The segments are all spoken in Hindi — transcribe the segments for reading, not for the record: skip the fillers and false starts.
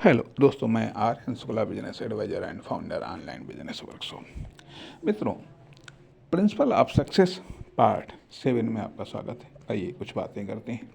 हेलो दोस्तों, मैं R N Shukla, business advisor and founder online business workshop. मित्रों, प्रिंसिपल ऑफ सक्सेस पार्ट 7 में आपका स्वागत है। आइए कुछ बातें करते हैं।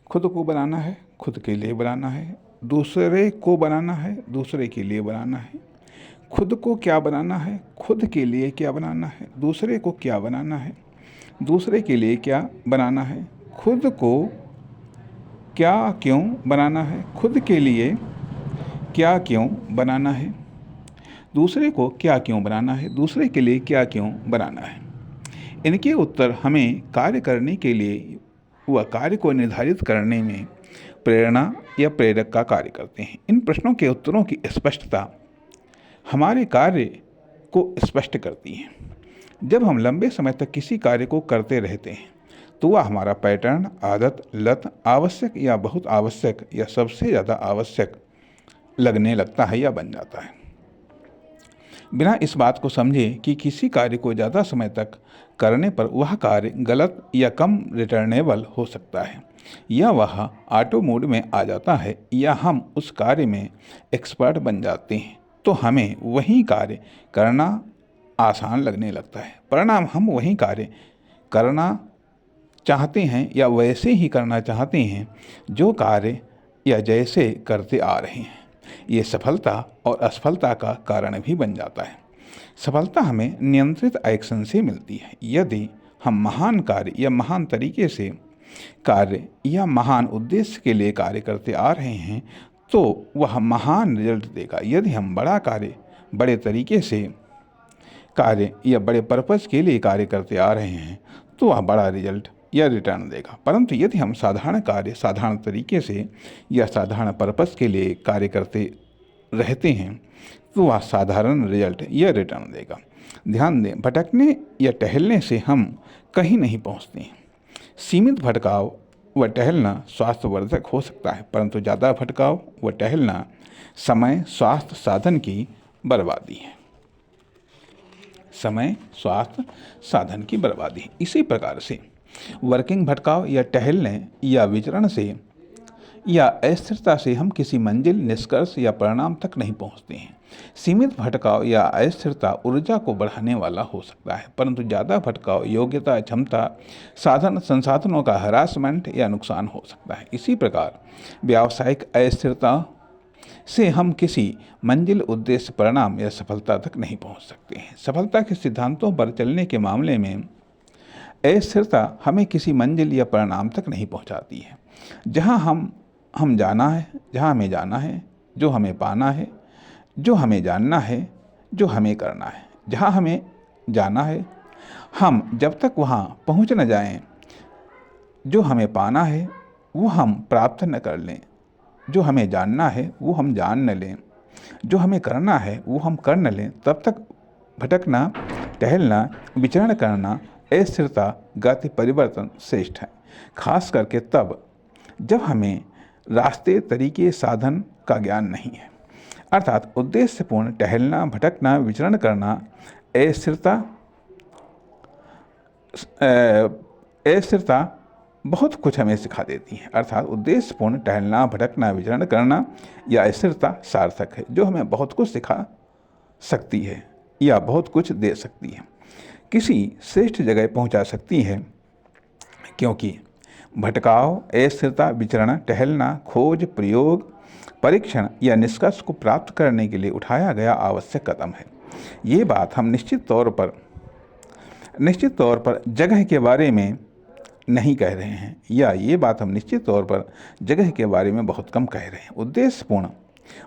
खुद को बनाना है, खुद के लिए बनाना है। दूसरे को बनाना है, दूसरे के लिए बनाना है। खुद को क्या बनाना है, खुद के लिए क्या बनाना है, दूसरे को क्या बनाना है, दूसरे के लिए क्या बनाना है। खुद को क्या क्यों बनाना है, खुद के लिए क्या क्यों बनाना है, दूसरे को क्या क्यों बनाना है, दूसरे के लिए क्या क्यों बनाना है। इनके उत्तर हमें कार्य करने के लिए व कार्य को निर्धारित करने में प्रेरणा या प्रेरक का कार्य करते हैं। इन प्रश्नों के उत्तरों की स्पष्टता हमारे कार्य को स्पष्ट करती है। जब हम लंबे समय तक किसी कार्य को करते रहते हैं तो वह हमारा पैटर्न, आदत, लत, आवश्यक या बहुत आवश्यक या सबसे ज़्यादा आवश्यक लगने लगता है या बन जाता है। बिना इस बात को समझे कि किसी कार्य को ज़्यादा समय तक करने पर वह कार्य गलत या कम रिटर्नेबल हो सकता है, या वह ऑटो मोड में आ जाता है, या हम उस कार्य में एक्सपर्ट बन जाते हैं, तो हमें वही कार्य करना आसान लगने लगता है। परिणाम, हम वही कार्य करना चाहते हैं या वैसे ही करना चाहते हैं जो कार्य या जैसे करते आ रहे हैं। ये सफलता और असफलता का कारण भी बन जाता है। सफलता हमें नियंत्रित एक्शन से मिलती है। यदि हम महान कार्य या महान तरीके से कार्य या महान उद्देश्य के लिए कार्य करते आ रहे हैं तो वह महान रिजल्ट देगा। यदि हम बड़ा कार्य, बड़े तरीके से कार्य या बड़े पर्पज़ के लिए कार्य करते आ रहे हैं तो वह बड़ा रिजल्ट या रिटर्न देगा। परंतु यदि हम साधारण कार्य, साधारण तरीके से या साधारण पर्पस के लिए कार्य करते रहते हैं तो वह साधारण रिजल्ट या रिटर्न देगा। ध्यान दें, भटकने या टहलने से हम कहीं नहीं पहुंचते हैं। सीमित भटकाव व टहलना स्वास्थ्यवर्धक हो सकता है, परंतु ज़्यादा भटकाव व टहलना समय, स्वास्थ्य, साधन की बर्बादी है। समय, स्वास्थ्य, साधन की बर्बादी। इसी प्रकार से वर्किंग भटकाव या टहलने या विचरण से या अस्थिरता से हम किसी मंजिल, निष्कर्ष या परिणाम तक नहीं पहुंचते हैं। सीमित भटकाव या अस्थिरता ऊर्जा को बढ़ाने वाला हो सकता है, परंतु ज़्यादा भटकाव योग्यता, क्षमता, साधन, संसाधनों का हरासमेंट या नुकसान हो सकता है। इसी प्रकार व्यावसायिक अस्थिरता से हम किसी मंजिल, उद्देश्य, परिणाम या सफलता तक नहीं पहुंच सकते हैं। सफलता के सिद्धांतों पर चलने के मामले में अस्थिरता हमें किसी मंजिल या परिणाम तक नहीं पहुंचाती है। जहां हम जाना है, जहां हमें जाना है, जो हमें पाना है, जो हमें जानना है, जो हमें करना है। जहां हमें जाना है, हम जब तक वहां पहुंच न जाएं, जो हमें पाना है वो हम प्राप्त न कर लें, जो हमें जानना है वो हम जान न लें, जो हमें करना है वो हम कर न लें, तब तक भटकना, टहलना, विचरण करना, अस्थिरता, गति परिवर्तन श्रेष्ठ है। खास करके तब जब हमें रास्ते, तरीके, साधन का ज्ञान नहीं है। अर्थात उद्देश्यपूर्ण टहलना, भटकना, विचरण करना, अस्थिरता बहुत कुछ हमें सिखा देती है। अर्थात उद्देश्यपूर्ण टहलना, भटकना, विचरण करना या स्थिरता सार्थक है, जो हमें बहुत कुछ सिखा सकती है या बहुत कुछ दे सकती है, किसी श्रेष्ठ जगह पहुंचा सकती है। क्योंकि भटकाव, अस्थिरता, विचरण, टहलना, खोज, प्रयोग, परीक्षण या निष्कर्ष को प्राप्त करने के लिए उठाया गया आवश्यक कदम है। ये बात हम निश्चित तौर पर जगह के बारे में नहीं कह रहे हैं, या ये बात हम निश्चित तौर पर जगह के बारे में बहुत कम कह रहे हैं। उद्देश्यपूर्ण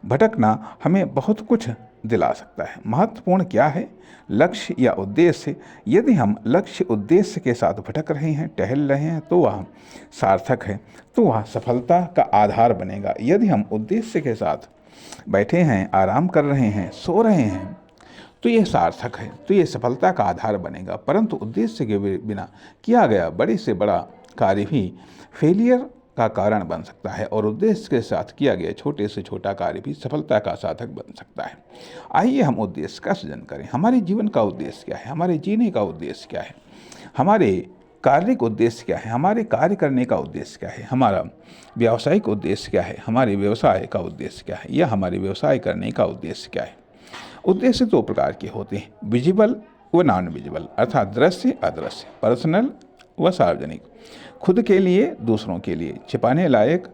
भटकना हमें बहुत कुछ दिला सकता है। महत्वपूर्ण क्या है? लक्ष्य या उद्देश्य। यदि हम लक्ष्य, उद्देश्य के साथ भटक रहे हैं, टहल रहे हैं, तो वह सार्थक है, तो वह सफलता का आधार बनेगा। यदि हम उद्देश्य के साथ बैठे हैं, आराम कर रहे हैं, सो रहे हैं, तो यह सार्थक है, तो यह सफलता का आधार बनेगा। परंतु उद्देश्य के बिना किया गया बड़े से बड़ा कार्य भी फेलियर का कारण बन सकता है, और उद्देश्य के साथ किया गया छोटे से छोटा कार्य भी सफलता का साधक बन सकता है। आइए हम उद्देश्य का सृजन करें। हमारे जीवन का उद्देश्य क्या है? हमारे जीने का उद्देश्य क्या है? हमारे कार्य उद्देश्य क्या है, हमारे कार्य करने का उद्देश्य क्या है, हमारा व्यावसायिक उद्देश्य क्या है, हमारे व्यवसाय का उद्देश्य क्या है, या हमारे व्यवसाय करने का उद्देश्य क्या है। उद्देश्य दो प्रकार के होते हैं, विजिबल व नॉन विजिबल, अर्थात दृश्य अदृश्य, पर्सनल व सार्वजनिक। खुद के लिए, दूसरों के लिए, छिपाने लायक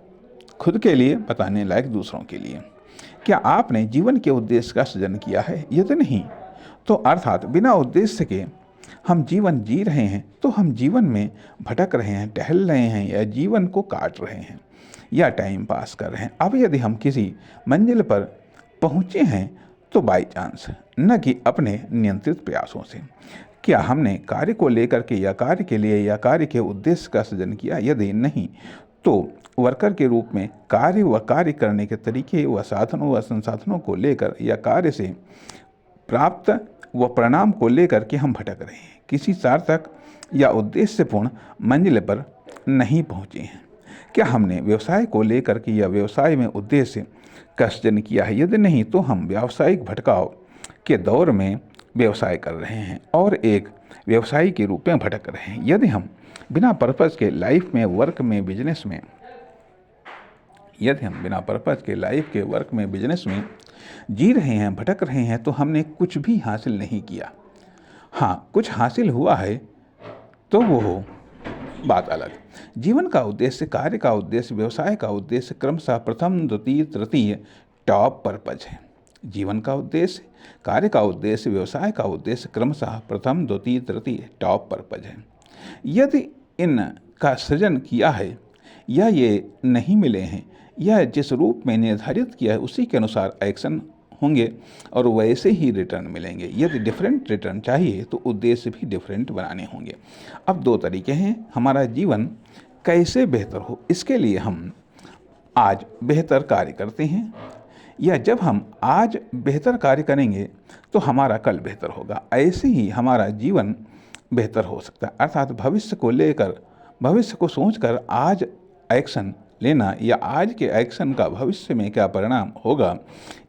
खुद के लिए, बताने लायक दूसरों के लिए। क्या आपने जीवन के उद्देश्य का सृजन किया है? यदि नहीं तो अर्थात बिना उद्देश्य के हम जीवन जी रहे हैं तो हम जीवन में भटक रहे हैं, टहल रहे हैं, या जीवन को काट रहे हैं, या टाइम पास कर रहे हैं। अब यदि हम किसी मंजिल पर पहुँचे हैं तो बाई चांस, न कि अपने नियंत्रित प्रयासों से। क्या हमने कार्य को लेकर के या कार्य के लिए या कार्य के उद्देश्य का सृजन किया? यदि नहीं तो वर्कर के रूप में कार्य व कार्य करने के तरीके व साधनों व संसाधनों को लेकर या कार्य से प्राप्त व परिणाम को लेकर के हम भटक रहे हैं, किसी सार्थक या उद्देश्यपूर्ण मंजिल पर नहीं पहुँचे हैं। क्या हमने व्यवसाय को लेकर के या व्यवसाय में उद्देश्य का सृजन किया है? यदि नहीं तो हम व्यावसायिक भटकाव के दौर में व्यवसाय कर रहे हैं और एक व्यवसायी के रूप में भटक रहे हैं। यदि हम बिना पर्पज़ के लाइफ में, वर्क में, बिजनेस में, यदि हम बिना पर्पज़ के लाइफ के, वर्क में, बिजनेस में जी रहे हैं, भटक रहे हैं, तो हमने कुछ भी हासिल नहीं किया। हाँ, कुछ हासिल हुआ है तो वो हो बात अलग। जीवन का उद्देश्य, कार्य का उद्देश्य, व्यवसाय का उद्देश्य क्रमशः प्रथम, द्वितीय, तृतीय टॉप पर्पज है। जीवन का उद्देश्य, कार्य का उद्देश्य, व्यवसाय का उद्देश्य क्रमशः प्रथम, द्वितीय, तृतीय टॉप पर्पज है। यदि इनका सृजन किया है या ये नहीं मिले हैं या जिस रूप में निर्धारित किया है उसी के अनुसार एक्शन होंगे और वैसे ही रिटर्न मिलेंगे। यदि डिफरेंट रिटर्न चाहिए तो उद्देश्य भी डिफरेंट बनाने होंगे। अब दो तरीके हैं हमारा जीवन कैसे बेहतर हो। इसके लिए हम आज बेहतर कार्य करते हैं, या जब हम आज बेहतर कार्य करेंगे तो हमारा कल बेहतर होगा। ऐसे ही हमारा जीवन बेहतर हो सकता है। अर्थात भविष्य को लेकर, भविष्य को सोचकर आज एक्शन लेना या आज के एक्शन का भविष्य में क्या परिणाम होगा,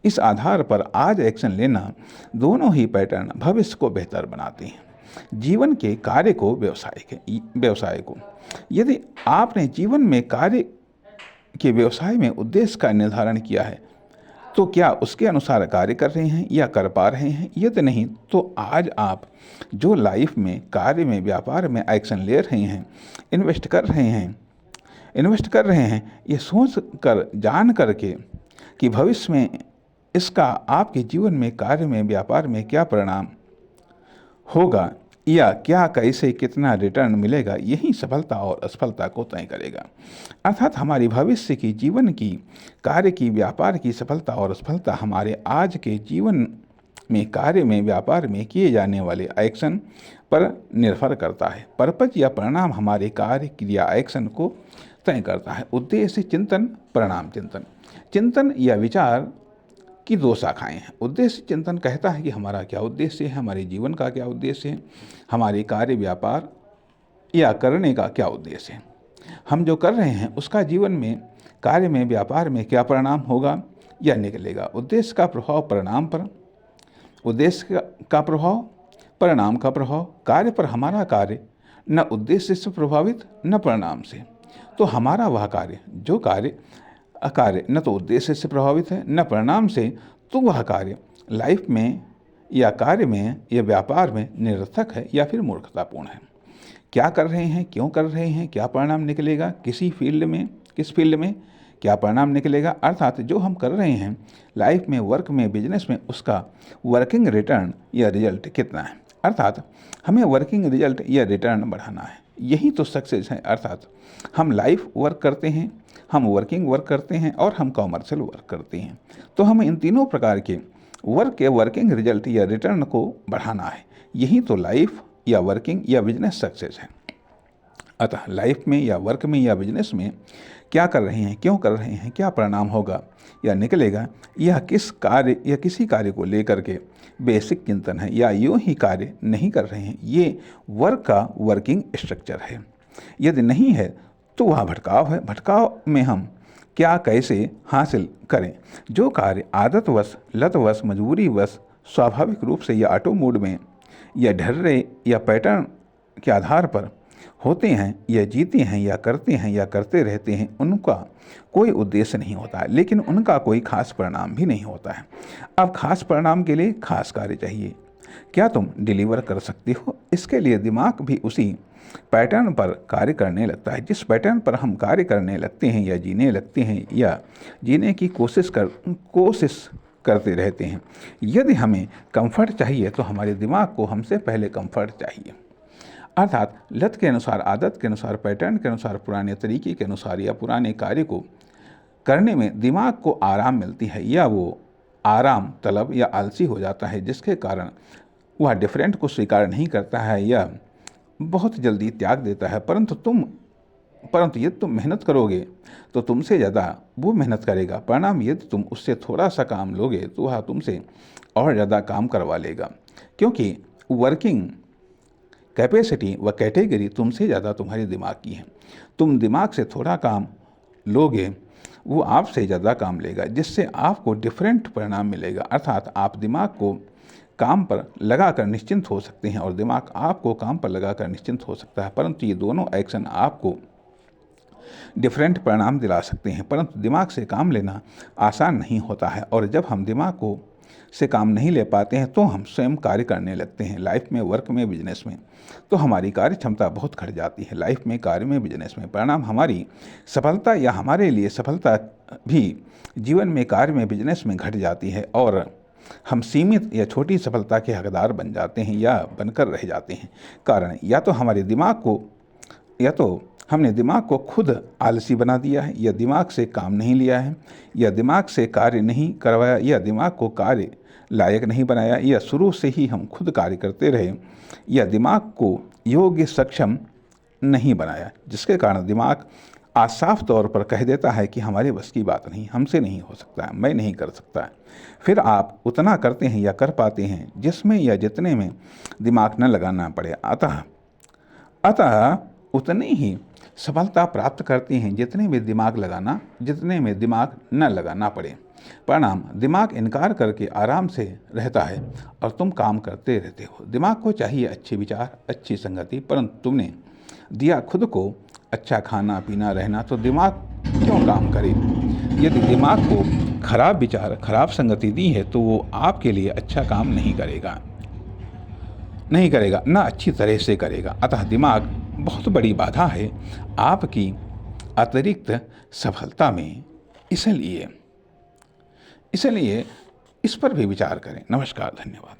इस आधार पर आज एक्शन लेना, दोनों ही पैटर्न भविष्य को बेहतर बनाते हैं। जीवन के कार्य को, व्यवसाय को। यदि आपने जीवन में कार्य के व्यवसाय में उद्देश्य का निर्धारण किया है तो क्या उसके अनुसार कार्य कर रहे हैं या कर पा रहे हैं? यदि नहीं तो आज आप जो लाइफ में, कार्य में, व्यापार में एक्शन ले रहे हैं, इन्वेस्ट कर रहे हैं, ये सोच कर, जान करके कि भविष्य में इसका आपके जीवन में, कार्य में, व्यापार में क्या परिणाम होगा या क्या, कैसे, कितना रिटर्न मिलेगा, यही सफलता और असफलता को तय करेगा। अर्थात हमारी भविष्य की, जीवन की, कार्य की, व्यापार की सफलता और असफलता हमारे आज के जीवन में, कार्य में, व्यापार में किए जाने वाले एक्शन पर निर्भर करता है। पर्पज या परिणाम हमारे कार्य, क्रिया, एक्शन को तय करता है। उद्देश्य, चिंतन, परिणाम चिंतन। चिंतन या विचार की दो शाखाएं हैं। उद्देश्य चिंतन कहता है कि हमारा क्या उद्देश्य है, हमारे जीवन का क्या उद्देश्य है, हमारे कार्य, व्यापार या करने का क्या उद्देश्य है, हम जो कर रहे हैं उसका जीवन में, कार्य में, व्यापार में क्या परिणाम होगा या निकलेगा। उद्देश्य का प्रभाव परिणाम पर, उद्देश्य का प्रभाव, परिणाम का प्रभाव। कार्य पर हमारा कार्य न उद्देश्य से प्रभावित न परिणाम से, तो हमारा वह कार्य, जो कार्य न तो उद्देश्य से प्रभावित है न परिणाम से, तो वह कार्य लाइफ में या कार्य में या व्यापार में निरर्थक है या फिर मूर्खतापूर्ण है। क्या कर रहे हैं, क्यों कर रहे हैं, क्या परिणाम निकलेगा, किस फील्ड में क्या परिणाम निकलेगा। अर्थात जो हम कर रहे हैं लाइफ में, वर्क में, बिजनेस में, उसका वर्किंग रिटर्न या रिजल्ट कितना है। अर्थात हमें वर्किंग रिजल्ट या रिटर्न बढ़ाना है, यही तो सक्सेस है। अर्थात हम लाइफ वर्क करते हैं, हम वर्किंग वर्क करते हैं और हम कॉमर्शियल वर्क करते हैं, तो हमें इन तीनों प्रकार के वर्क के वर्किंग रिजल्ट या रिटर्न को बढ़ाना है। यही तो लाइफ या वर्किंग या बिजनेस सक्सेस है। अतः लाइफ में या वर्क में या बिजनेस में क्या कर रहे हैं, क्यों कर रहे हैं, क्या परिणाम होगा या निकलेगा, यह किस कार्य या किसी कार्य को लेकर के बेसिक चिंतन है, या यूँ ही कार्य नहीं कर रहे हैं, ये वर्क का वर्किंग स्ट्रक्चर है। यदि नहीं है तो वह भटकाव है। भटकाव में हम क्या, कैसे हासिल करें। जो कार्य आदतवश, लतवश, मजबूरीवश, स्वाभाविक रूप से या ऑटो मोड में या ढर्रे या पैटर्न के आधार पर होते हैं या जीते हैं या करते रहते हैं, उनका कोई उद्देश्य नहीं होता है, लेकिन उनका कोई खास परिणाम भी नहीं होता है। अब खास परिणाम के लिए खास कार्य चाहिए। क्या तुम डिलीवर कर सकती हो? इसके लिए दिमाग भी उसी पैटर्न पर कार्य करने लगता है। जिस पैटर्न पर हम कार्य करने लगते हैं या जीने लगते हैं या जीने की कोशिश करते रहते हैं। यदि हमें कंफर्ट चाहिए तो हमारे दिमाग को हमसे पहले कंफर्ट चाहिए। अर्थात लत के अनुसार, आदत के अनुसार, पैटर्न के अनुसार, पुराने तरीके के अनुसार या पुराने कार्य को करने में दिमाग को आराम मिलती है, या वो आराम तलब या आलसी हो जाता है, जिसके कारण वह डिफरेंट को स्वीकार नहीं करता है या बहुत जल्दी त्याग देता है। परंतु यदि तुम मेहनत करोगे तो तुमसे ज़्यादा वो मेहनत करेगा। परिणाम यदि तुम उससे थोड़ा सा काम लोगे तो वह तुमसे और ज़्यादा काम करवा लेगा, क्योंकि वर्किंग कैपेसिटी व कैटेगरी तुमसे ज़्यादा तुम्हारे दिमाग की है। तुम दिमाग से थोड़ा काम लोगे, वो आपसे ज़्यादा काम लेगा, जिससे आपको डिफरेंट परिणाम मिलेगा। अर्थात आप दिमाग को काम पर लगाकर निश्चिंत हो सकते हैं और दिमाग आपको काम पर लगाकर निश्चिंत हो सकता है, परंतु ये दोनों एक्शन आपको डिफरेंट परिणाम दिला सकते हैं। परंतु दिमाग से काम लेना आसान नहीं होता है, और जब हम दिमाग को से काम नहीं ले पाते हैं तो हम स्वयं कार्य करने लगते हैं। लाइफ में, वर्क में, बिजनेस में तो हमारी कार्य क्षमता बहुत घट जाती है। लाइफ में, कार्य में, बिजनेस में परिणाम हमारी सफलता या हमारे लिए सफलता भी जीवन में, कार्य में, बिजनेस में घट जाती है, और हम सीमित या छोटी सफलता के हकदार बन जाते हैं या बनकर रह जाते हैं। कारण या तो हमने दिमाग को खुद आलसी बना दिया है, या दिमाग से काम नहीं लिया है, या दिमाग से कार्य नहीं करवाया, या दिमाग को कार्य लायक नहीं बनाया, या शुरू से ही हम खुद कार्य करते रहे, या दिमाग को योग्य सक्षम नहीं बनाया, जिसके कारण दिमाग आज साफ तौर पर कह देता है कि हमारे बस की बात नहीं, हमसे नहीं हो सकता है, मैं नहीं कर सकता है। फिर आप उतना करते हैं या कर पाते हैं जिसमें या जितने में दिमाग न लगाना पड़े। अतः उतनी ही सफलता प्राप्त करते हैं जितने में दिमाग न लगाना पड़े। परिणाम दिमाग इनकार करके आराम से रहता है और तुम काम करते रहते हो। दिमाग को चाहिए अच्छे विचार, अच्छी संगति, परंतु तुमने दिया खुद को अच्छा खाना पीना रहना, तो दिमाग क्यों काम करे? यदि दिमाग को खराब विचार, खराब संगति दी है तो वो आपके लिए अच्छा काम नहीं करेगा, ना अच्छी तरह से करेगा। अतः दिमाग बहुत बड़ी बाधा है आपकी अतिरिक्त सफलता में। इसलिए इस पर भी विचार करें। नमस्कार, धन्यवाद।